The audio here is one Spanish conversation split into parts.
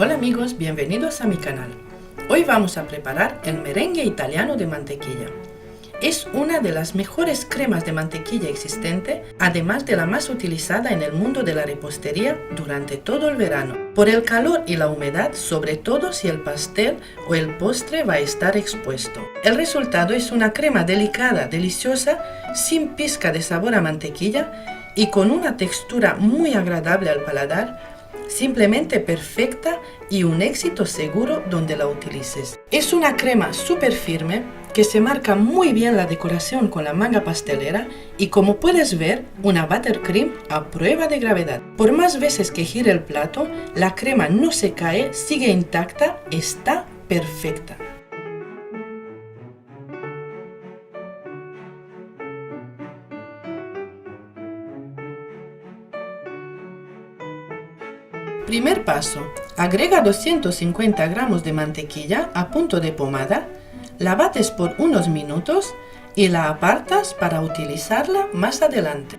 Hola amigos, bienvenidos a mi canal. Hoy vamos a preparar el merengue italiano de mantequilla. Es una de las mejores cremas de mantequilla existente, además de la más utilizada en el mundo de la repostería durante todo el verano, por el calor y la humedad, sobre todo si el pastel o el postre va a estar expuesto. El resultado es una crema delicada, deliciosa, sin pizca de sabor a mantequilla y con una textura muy agradable al paladar, simplemente perfecta y un éxito seguro donde la utilices. Es una crema súper firme que se marca muy bien la decoración con la manga pastelera y, como puedes ver, una buttercream a prueba de gravedad. Por más veces que gire el plato, la crema no se cae, sigue intacta, está perfecta. Primer paso, agrega 250 gramos de mantequilla a punto de pomada, la bates por unos minutos y la apartas para utilizarla más adelante.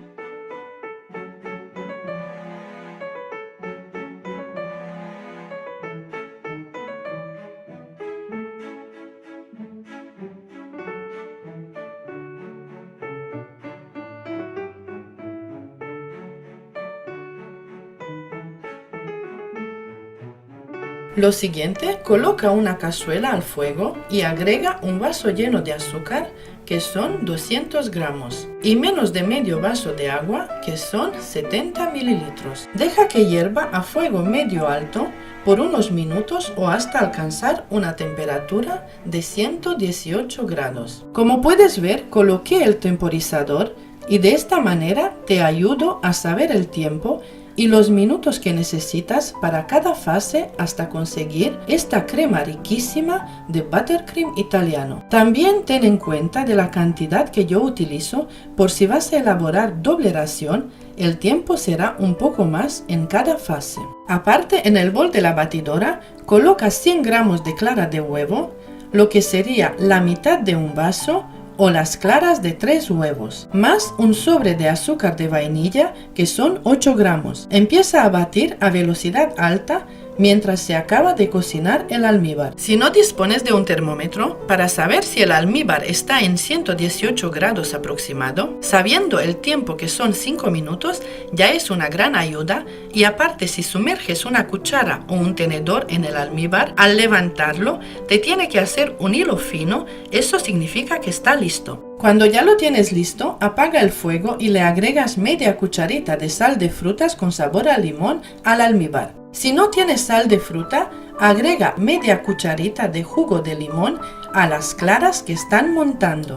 Lo siguiente, coloca una cazuela al fuego y agrega un vaso lleno de azúcar, que son 200 gramos, y menos de medio vaso de agua, que son 70 mililitros. Deja que hierva a fuego medio alto por unos minutos o hasta alcanzar una temperatura de 118 grados. Como puedes ver, coloqué el temporizador y de esta manera te ayudo a saber el tiempo y los minutos que necesitas para cada fase hasta conseguir esta crema riquísima de buttercream italiano. También ten en cuenta de la cantidad que yo utilizo, por si vas a elaborar doble ración, el tiempo será un poco más en cada fase. Aparte, en el bol de la batidora, coloca 100 gramos de clara de huevo, lo que sería la mitad de un vaso, o las claras de 3 huevos, más un sobre de azúcar de vainilla que son 8 gramos. Empieza a batir a velocidad alta mientras se acaba de cocinar el almíbar. Si no dispones de un termómetro, para saber si el almíbar está en 118 grados aproximado, sabiendo el tiempo que son 5 minutos, ya es una gran ayuda, y aparte si sumerges una cuchara o un tenedor en el almíbar, al levantarlo, te tiene que hacer un hilo fino, eso significa que está listo. Cuando ya lo tienes listo, apaga el fuego y le agregas media cucharita de sal de frutas con sabor a limón al almíbar. Si no tienes sal de fruta, agrega media cucharita de jugo de limón a las claras que están montando.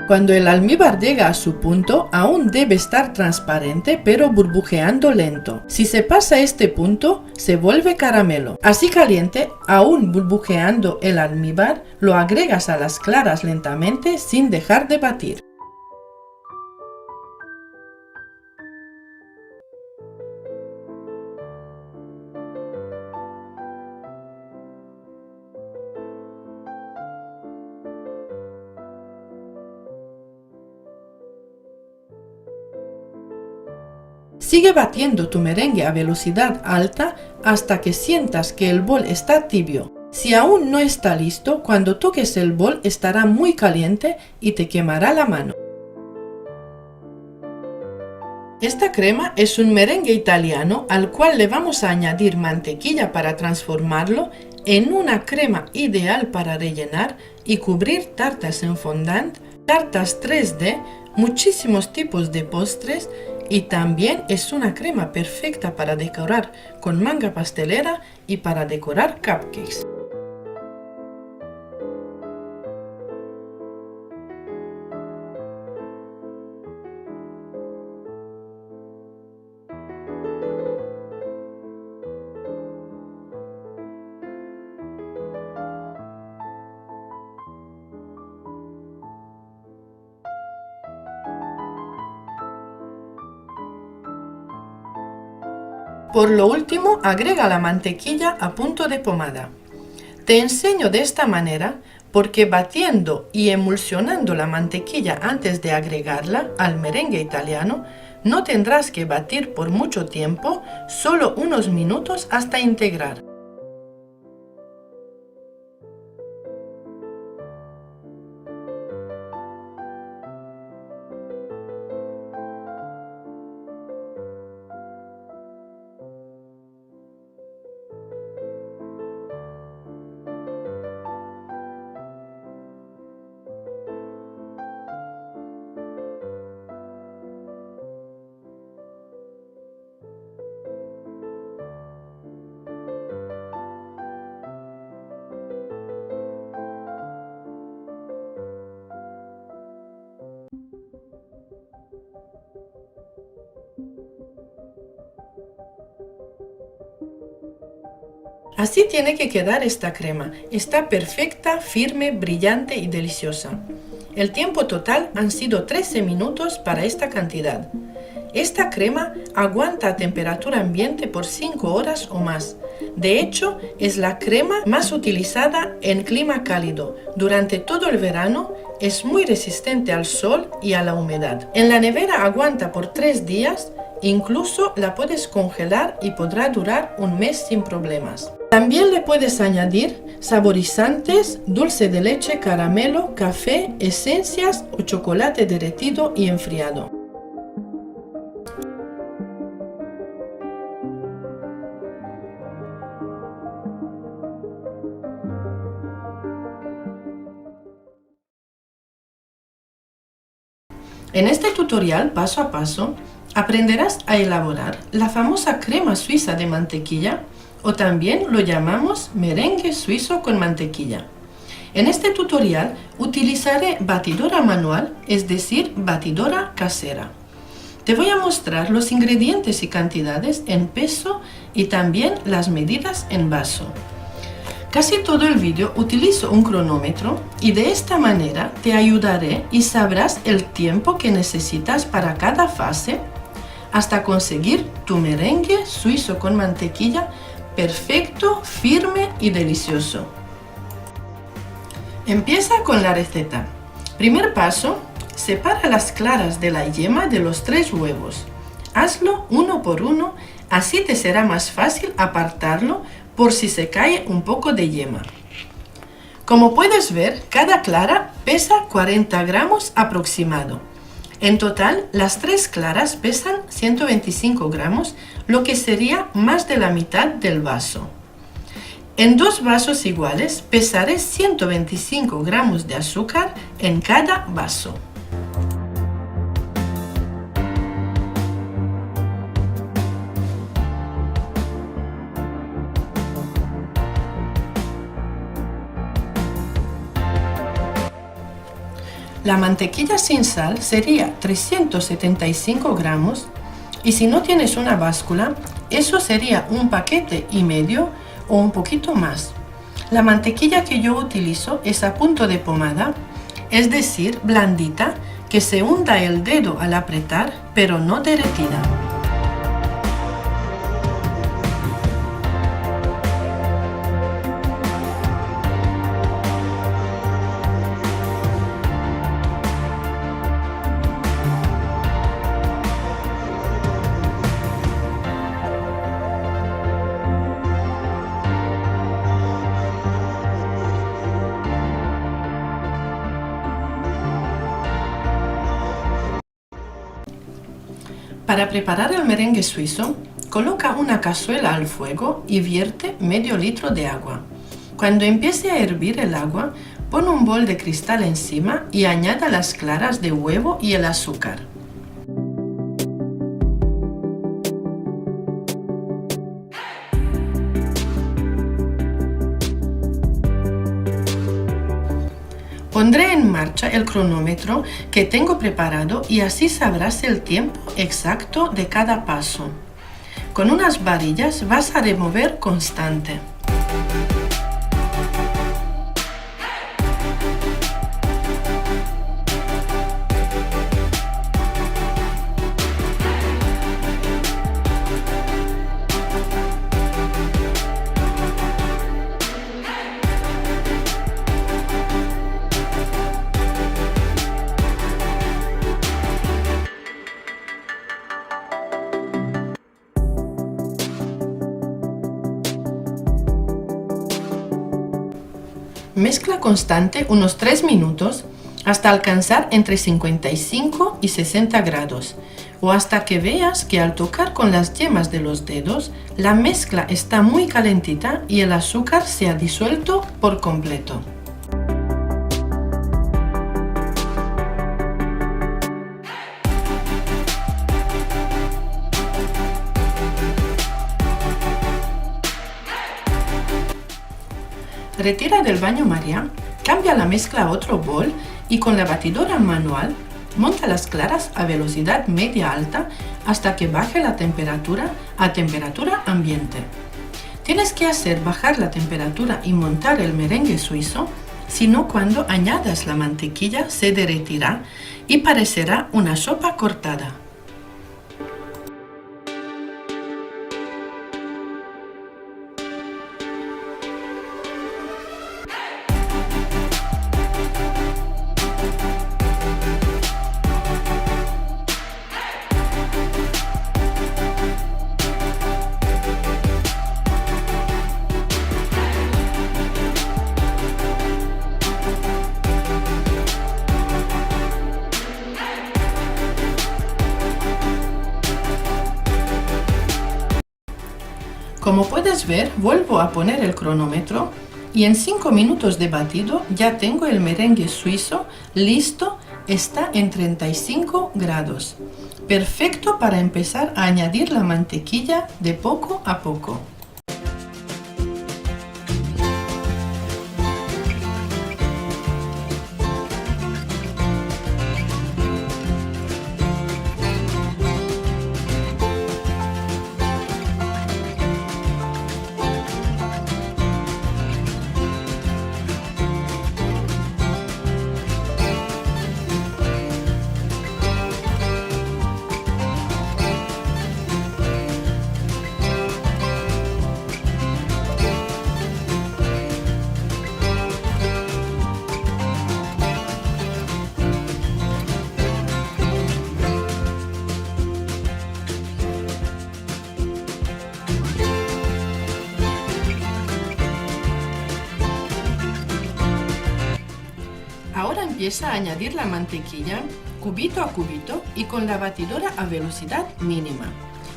Cuando el almíbar llega a su punto, aún debe estar transparente pero burbujeando lento. Si se pasa este punto, se vuelve caramelo. Así caliente, aún burbujeando el almíbar, lo agregas a las claras lentamente sin dejar de batir. Sigue batiendo tu merengue a velocidad alta hasta que sientas que el bol está tibio. Si aún no está listo, cuando toques el bol estará muy caliente y te quemará la mano. Esta crema es un merengue italiano al cual le vamos a añadir mantequilla para transformarlo en una crema ideal para rellenar y cubrir tartas en fondant, tartas 3D, muchísimos tipos de postres, y también es una crema perfecta para decorar con manga pastelera y para decorar cupcakes. Por lo último, agrega la mantequilla a punto de pomada. Te enseño de esta manera porque batiendo y emulsionando la mantequilla antes de agregarla al merengue italiano, No tendrás que batir por mucho tiempo, solo unos minutos hasta integrar. Así tiene que quedar esta crema. Está perfecta, firme, brillante y deliciosa. El tiempo total han sido 13 minutos para esta cantidad. Esta crema aguanta a temperatura ambiente por 5 horas o más. De hecho, es la crema más utilizada en clima cálido. Durante todo el verano es muy resistente al sol y a la humedad. En la nevera aguanta por 3 días. Incluso la puedes congelar y podrá durar un mes sin problemas. También le puedes añadir saborizantes, dulce de leche, caramelo, café, esencias o chocolate derretido y enfriado. En este tutorial paso a paso aprenderás a elaborar la famosa crema suiza de mantequilla, o también lo llamamos merengue suizo con mantequilla. En este tutorial utilizaré batidora manual, es decir, batidora casera. Te voy a mostrar los ingredientes y cantidades en peso y también las medidas en vaso. Casi todo el vídeo utilizo un cronómetro y de esta manera te ayudaré y sabrás el tiempo que necesitas para cada fase hasta conseguir tu merengue suizo con mantequilla perfecto, firme y delicioso. Empieza con la receta. Primer paso, separa las claras de la yema de los 3 huevos. Hazlo uno por uno, así te será más fácil apartarlo por si se cae un poco de yema. Como puedes ver, cada clara pesa 40 gramos aproximado. En total, las 3 claras pesan 125 gramos, lo que sería más de la mitad del vaso. En 2 vasos iguales pesaré 125 gramos de azúcar en cada vaso. La mantequilla sin sal sería 375 gramos y si no tienes una báscula, eso sería un paquete y medio o un poquito más. La mantequilla que yo utilizo es a punto de pomada, es decir, blandita, que se hunda el dedo al apretar, pero no derretida. Para preparar el merengue suizo, coloca una cazuela al fuego y vierte medio litro de agua. Cuando empiece a hervir el agua, pon un bol de cristal encima y añada las claras de huevo y el azúcar. Pondré en marcha el cronómetro que tengo preparado y así sabrás el tiempo exacto de cada paso. Con unas varillas vas a remover constante. Mezcla constante unos 3 minutos hasta alcanzar entre 55 y 60 grados o hasta que veas que al tocar con las yemas de los dedos la mezcla está muy calentita y el azúcar se ha disuelto por completo. Retira del baño María, cambia la mezcla a otro bol y con la batidora manual monta las claras a velocidad media-alta hasta que baje la temperatura a temperatura ambiente. Tienes que hacer bajar la temperatura y montar el merengue suizo, si no cuando añadas la mantequilla se derretirá y parecerá una sopa cortada. Como puedes ver, vuelvo a poner el cronómetro y en 5 minutos de batido ya tengo el merengue suizo listo, está en 35 grados. Perfecto para empezar a añadir la mantequilla de poco a poco. Ahora empieza a añadir la mantequilla cubito a cubito y con la batidora a velocidad mínima.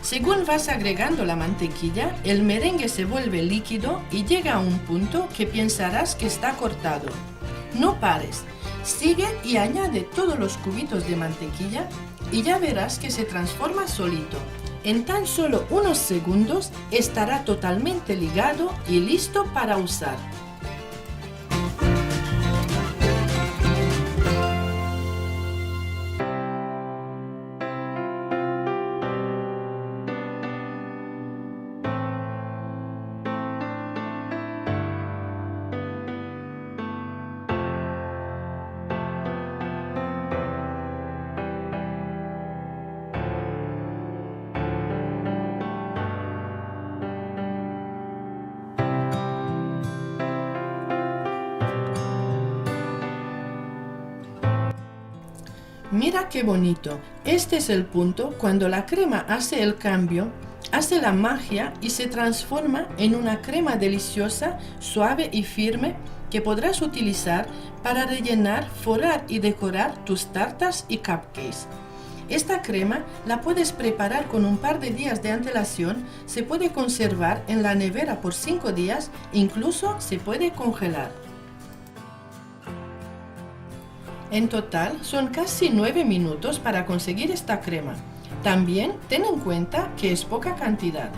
Según vas agregando la mantequilla, el merengue se vuelve líquido y llega a un punto que pensarás que está cortado. No pares, sigue y añade todos los cubitos de mantequilla y ya verás que se transforma solito. En tan solo unos segundos estará totalmente ligado y listo para usar. Mira qué bonito, este es el punto cuando la crema hace el cambio, hace la magia y se transforma en una crema deliciosa, suave y firme que podrás utilizar para rellenar, forrar y decorar tus tartas y cupcakes. Esta crema la puedes preparar con un par de días de antelación, se puede conservar en la nevera por 5 días, incluso se puede congelar. En total son casi 9 minutos para conseguir esta crema. También ten en cuenta que es poca cantidad.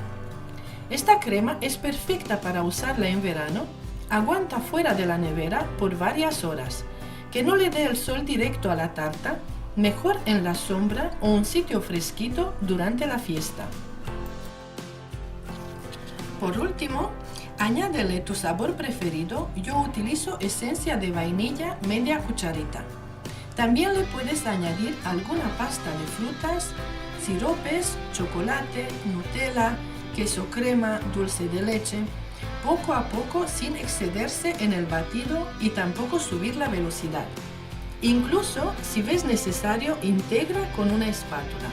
Esta crema es perfecta para usarla en verano, aguanta fuera de la nevera por varias horas. Que no le dé el sol directo a la tarta, mejor en la sombra o un sitio fresquito durante la fiesta. Por último, añádele tu sabor preferido, yo utilizo esencia de vainilla media cucharita. También le puedes añadir alguna pasta de frutas, siropes, chocolate, Nutella, queso crema, dulce de leche, poco a poco sin excederse en el batido y tampoco subir la velocidad. Incluso si ves necesario, integra con una espátula.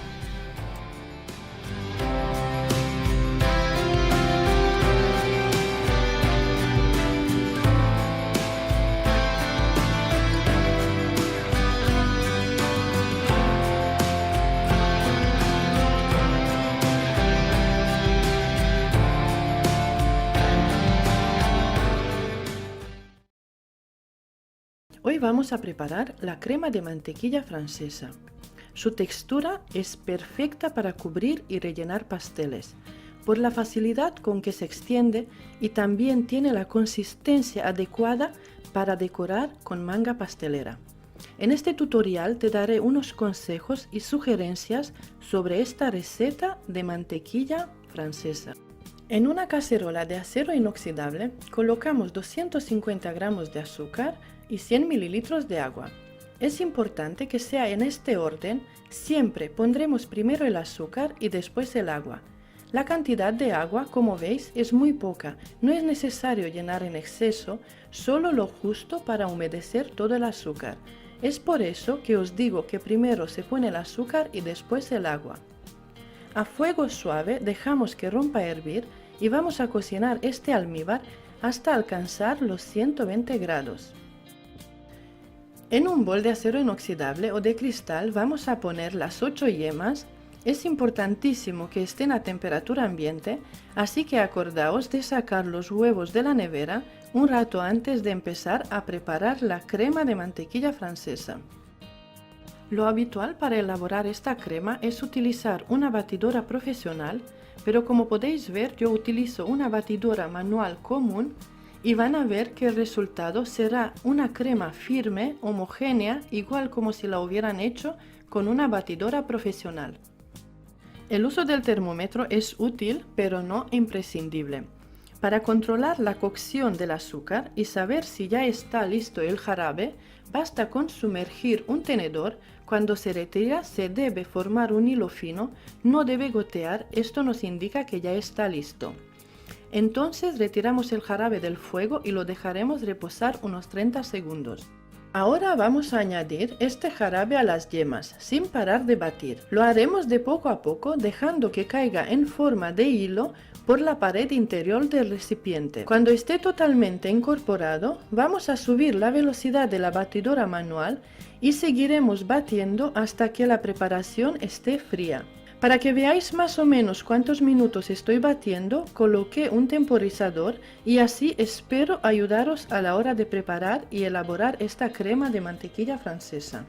Hoy vamos a preparar la crema de mantequilla francesa. Su textura es perfecta para cubrir y rellenar pasteles, por la facilidad con que se extiende y también tiene la consistencia adecuada para decorar con manga pastelera. En este tutorial te daré unos consejos y sugerencias sobre esta receta de mantequilla francesa. En una cacerola de acero inoxidable colocamos 250 gramos de azúcar y 100 mililitros de agua. Es importante que sea en este orden, siempre pondremos primero el azúcar y después el agua. La cantidad de agua, como veis, es muy poca, no es necesario llenar en exceso, solo lo justo para humedecer todo el azúcar. Es por eso que os digo que primero se pone el azúcar y después el agua. A fuego suave dejamos que rompa a hervir y vamos a cocinar este almíbar hasta alcanzar los 120 grados. En un bol de acero inoxidable o de cristal vamos a poner las 8 yemas. Es importantísimo que estén a temperatura ambiente, así que acordaos de sacar los huevos de la nevera un rato antes de empezar a preparar la crema de mantequilla francesa. Lo habitual para elaborar esta crema es utilizar una batidora profesional, pero como podéis ver yo utilizo una batidora manual común y van a ver que el resultado será una crema firme, homogénea, igual como si la hubieran hecho con una batidora profesional. El uso del termómetro es útil, pero no imprescindible. Para controlar la cocción del azúcar y saber si ya está listo el jarabe, basta con sumergir un tenedor. Cuando se retira se debe formar un hilo fino, no debe gotear, esto nos indica que ya está listo. Entonces retiramos el jarabe del fuego y lo dejaremos reposar unos 30 segundos. Ahora vamos a añadir este jarabe a las yemas, sin parar de batir. Lo haremos de poco a poco, dejando que caiga en forma de hilo por la pared interior del recipiente. Cuando esté totalmente incorporado, vamos a subir la velocidad de la batidora manual y seguiremos batiendo hasta que la preparación esté fría. Para que veáis más o menos cuántos minutos estoy batiendo, coloqué un temporizador y así espero ayudaros a la hora de preparar y elaborar esta crema de mantequilla francesa.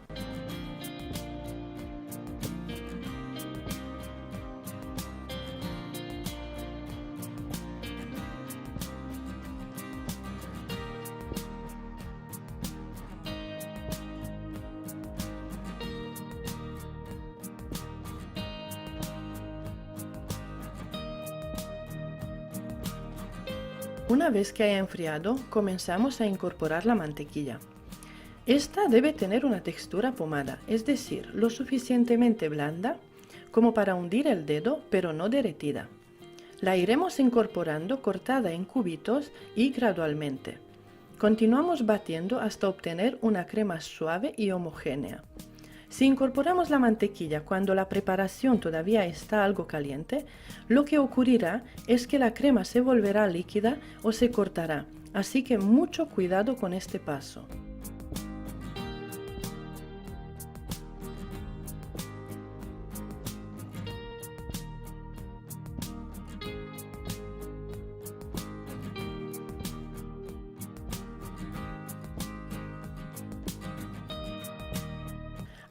Una vez que haya enfriado, comenzamos a incorporar la mantequilla. Esta debe tener una textura pomada, es decir, lo suficientemente blanda como para hundir el dedo, pero no derretida. La iremos incorporando cortada en cubitos y gradualmente. Continuamos batiendo hasta obtener una crema suave y homogénea. Si incorporamos la mantequilla cuando la preparación todavía está algo caliente, lo que ocurrirá es que la crema se volverá líquida o se cortará, así que mucho cuidado con este paso.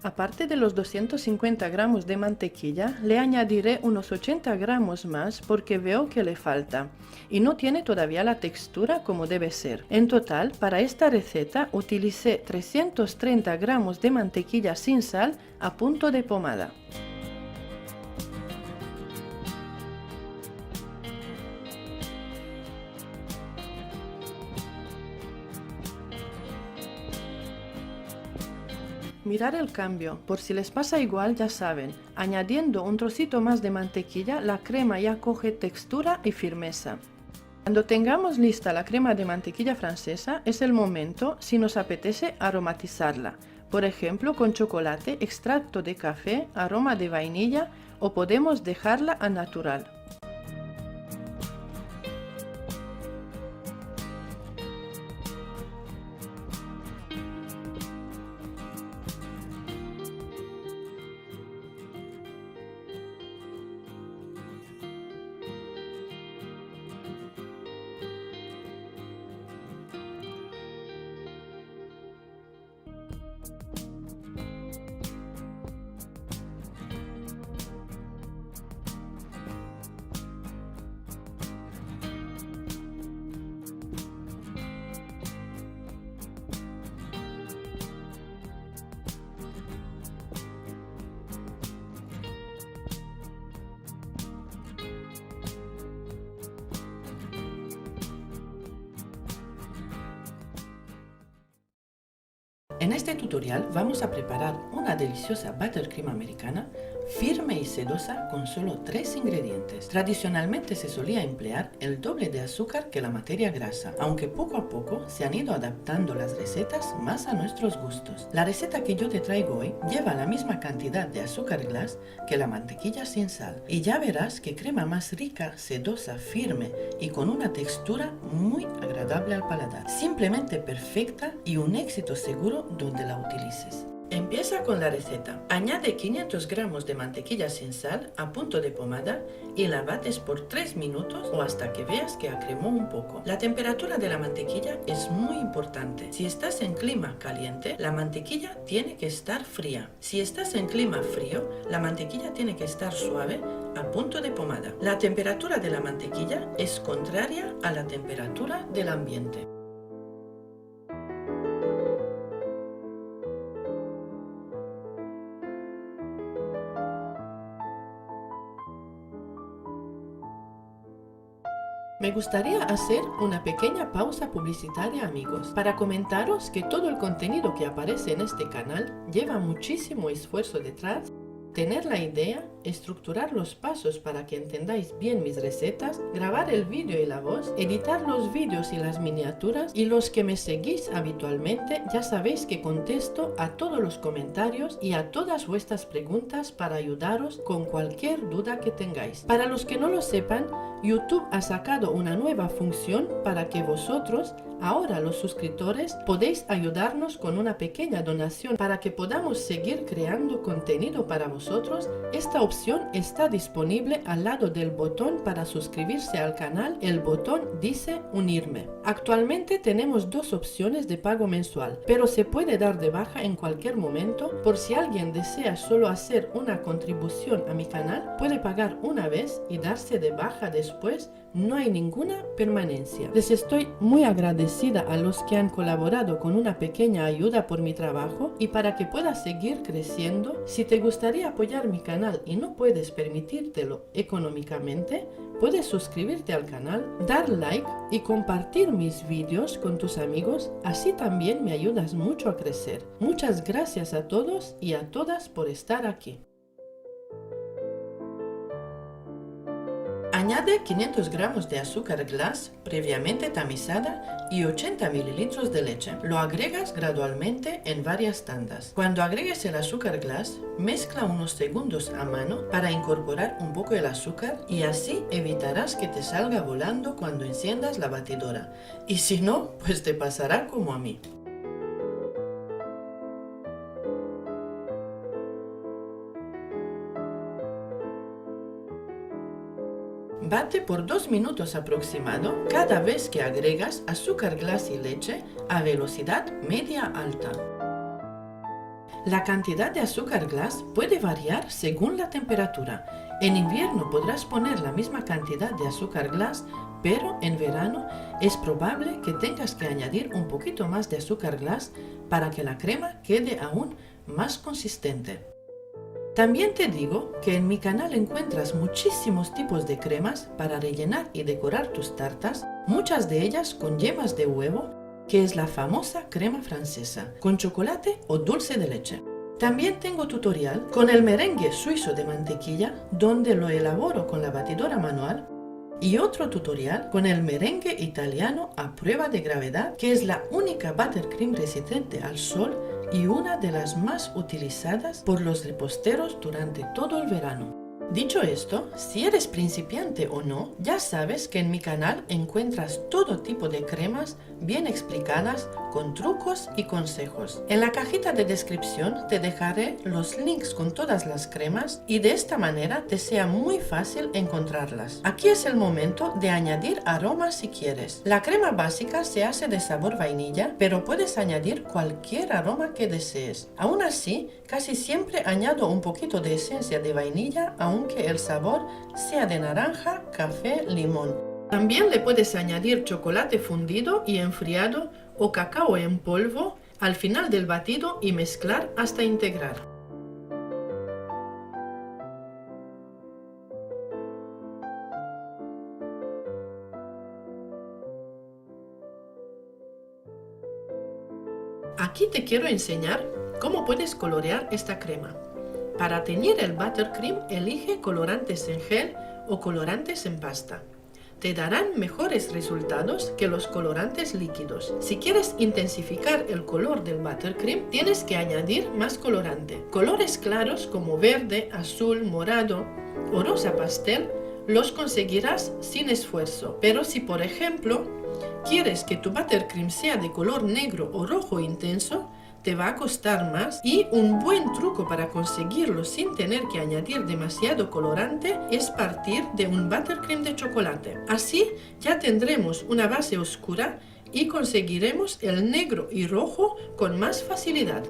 Aparte de los 250 gramos de mantequilla, le añadiré unos 80 gramos más porque veo que le falta y no tiene todavía la textura como debe ser. En total, para esta receta utilicé 330 gramos de mantequilla sin sal a punto de pomada. Mirar el cambio, por si les pasa igual ya saben, añadiendo un trocito más de mantequilla la crema ya coge textura y firmeza. Cuando tengamos lista la crema de mantequilla francesa es el momento si nos apetece aromatizarla, por ejemplo con chocolate, extracto de café, aroma de vainilla o podemos dejarla a natural. En este tutorial vamos a preparar una deliciosa buttercream americana firme y sedosa con solo 3 ingredientes. Tradicionalmente se solía emplear el doble de azúcar que la materia grasa, aunque poco a poco se han ido adaptando las recetas más a nuestros gustos. La receta que yo te traigo hoy lleva la misma cantidad de azúcar glass que la mantequilla sin sal, y ya verás qué crema más rica, sedosa, firme y con una textura muy agradable al paladar. Simplemente perfecta y un éxito seguro donde la utilices. Empieza con la receta. Añade 500 gramos de mantequilla sin sal a punto de pomada y la bates por 3 minutos o hasta que veas que acremó un poco. La temperatura de la mantequilla es muy importante. Si estás en clima caliente, la mantequilla tiene que estar fría. Si estás en clima frío, la mantequilla tiene que estar suave a punto de pomada. La temperatura de la mantequilla es contraria a la temperatura del ambiente. Me gustaría hacer una pequeña pausa publicitaria, amigos, para comentaros que todo el contenido que aparece en este canal lleva muchísimo esfuerzo detrás. Tener la idea, estructurar los pasos para que entendáis bien mis recetas, grabar el vídeo y la voz, editar los vídeos y las miniaturas, y los que me seguís habitualmente ya sabéis que contesto a todos los comentarios y a todas vuestras preguntas para ayudaros con cualquier duda que tengáis. Para los que no lo sepan, YouTube ha sacado una nueva función para que vosotros, ahora los suscriptores, podéis ayudarnos con una pequeña donación para que podamos seguir creando contenido para vosotros. Esta opción está disponible al lado del botón para suscribirse al canal. El botón dice unirme. Actualmente tenemos 2 opciones de pago mensual, pero se puede dar de baja en cualquier momento. Por si alguien desea solo hacer una contribución a mi canal, puede pagar una vez y darse de baja después. No hay ninguna permanencia. Les estoy muy agradecida a los que han colaborado con una pequeña ayuda por mi trabajo y para que pueda seguir creciendo. Si te gustaría apoyar mi canal y no puedes permitírtelo económicamente, puedes suscribirte al canal, dar like y compartir mis vídeos con tus amigos. Así también me ayudas mucho a crecer. Muchas gracias a todos y a todas por estar aquí. Añade 500 gramos de azúcar glass previamente tamizada y 80 mililitros de leche. Lo agregas gradualmente en varias tandas. Cuando agregues el azúcar glass, mezcla unos segundos a mano para incorporar un poco el azúcar y así evitarás que te salga volando cuando enciendas la batidora. Y si no, pues te pasará como a mí. Bate por 2 minutos aproximado cada vez que agregas azúcar glass y leche a velocidad media-alta. La cantidad de azúcar glass puede variar según la temperatura. En invierno podrás poner la misma cantidad de azúcar glass, pero en verano es probable que tengas que añadir un poquito más de azúcar glass para que la crema quede aún más consistente. También te digo que en mi canal encuentras muchísimos tipos de cremas para rellenar y decorar tus tartas, muchas de ellas con yemas de huevo, que es la famosa crema francesa, con chocolate o dulce de leche. También tengo tutorial con el merengue suizo de mantequilla, donde lo elaboro con la batidora manual, y otro tutorial con el merengue italiano a prueba de gravedad, que es la única buttercream resistente al sol y una de las más utilizadas por los reposteros durante todo el verano. Dicho esto, si eres principiante o no, ya sabes que en mi canal encuentras todo tipo de cremas bien explicadas con trucos y consejos. En la cajita de descripción te dejaré los links con todas las cremas y de esta manera te sea muy fácil encontrarlas. Aquí es el momento de añadir aromas si quieres. La crema básica se hace de sabor vainilla, pero puedes añadir cualquier aroma que desees. Aún así, casi siempre añado un poquito de esencia de vainilla, aunque el sabor sea de naranja, café, limón. También le puedes añadir chocolate fundido y enfriado o cacao en polvo al final del batido y mezclar hasta integrar. Aquí te quiero enseñar cómo puedes colorear esta crema. Para teñir el buttercream, elige colorantes en gel o colorantes en pasta. Te darán mejores resultados que los colorantes líquidos. Si quieres intensificar el color del buttercream, tienes que añadir más colorante. Colores claros como verde, azul, morado o rosa pastel los conseguirás sin esfuerzo. Pero si, por ejemplo, quieres que tu buttercream sea de color negro o rojo intenso, te va a costar más, y un buen truco para conseguirlo sin tener que añadir demasiado colorante es partir de un buttercream de chocolate. Así ya tendremos una base oscura y conseguiremos el negro y rojo con más facilidad.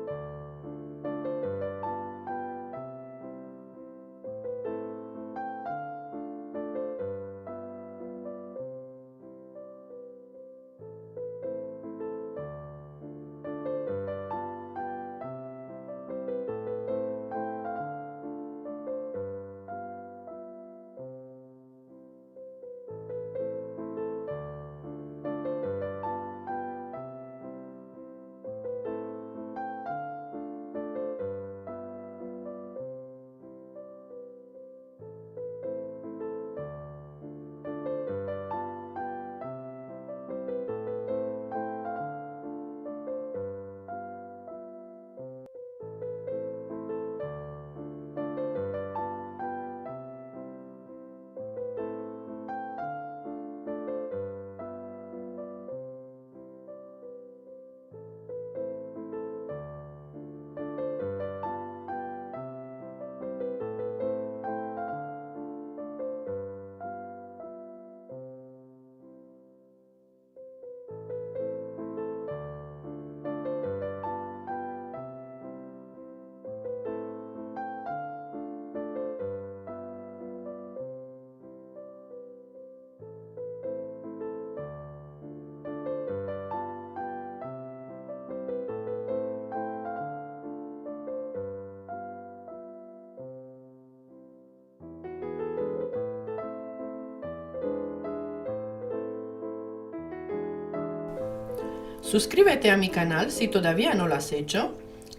Suscríbete a mi canal si todavía no lo has hecho,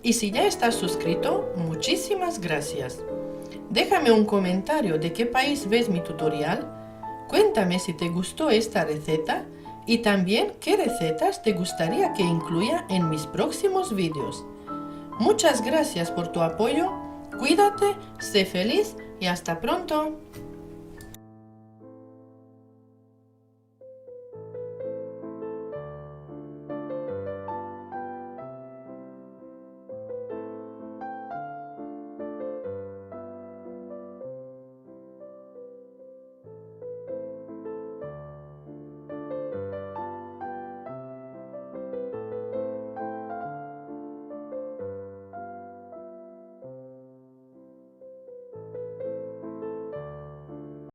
y si ya estás suscrito, muchísimas gracias. Déjame un comentario de qué país ves mi tutorial, cuéntame si te gustó esta receta y también qué recetas te gustaría que incluya en mis próximos vídeos. Muchas gracias por tu apoyo, cuídate, sé feliz y hasta pronto.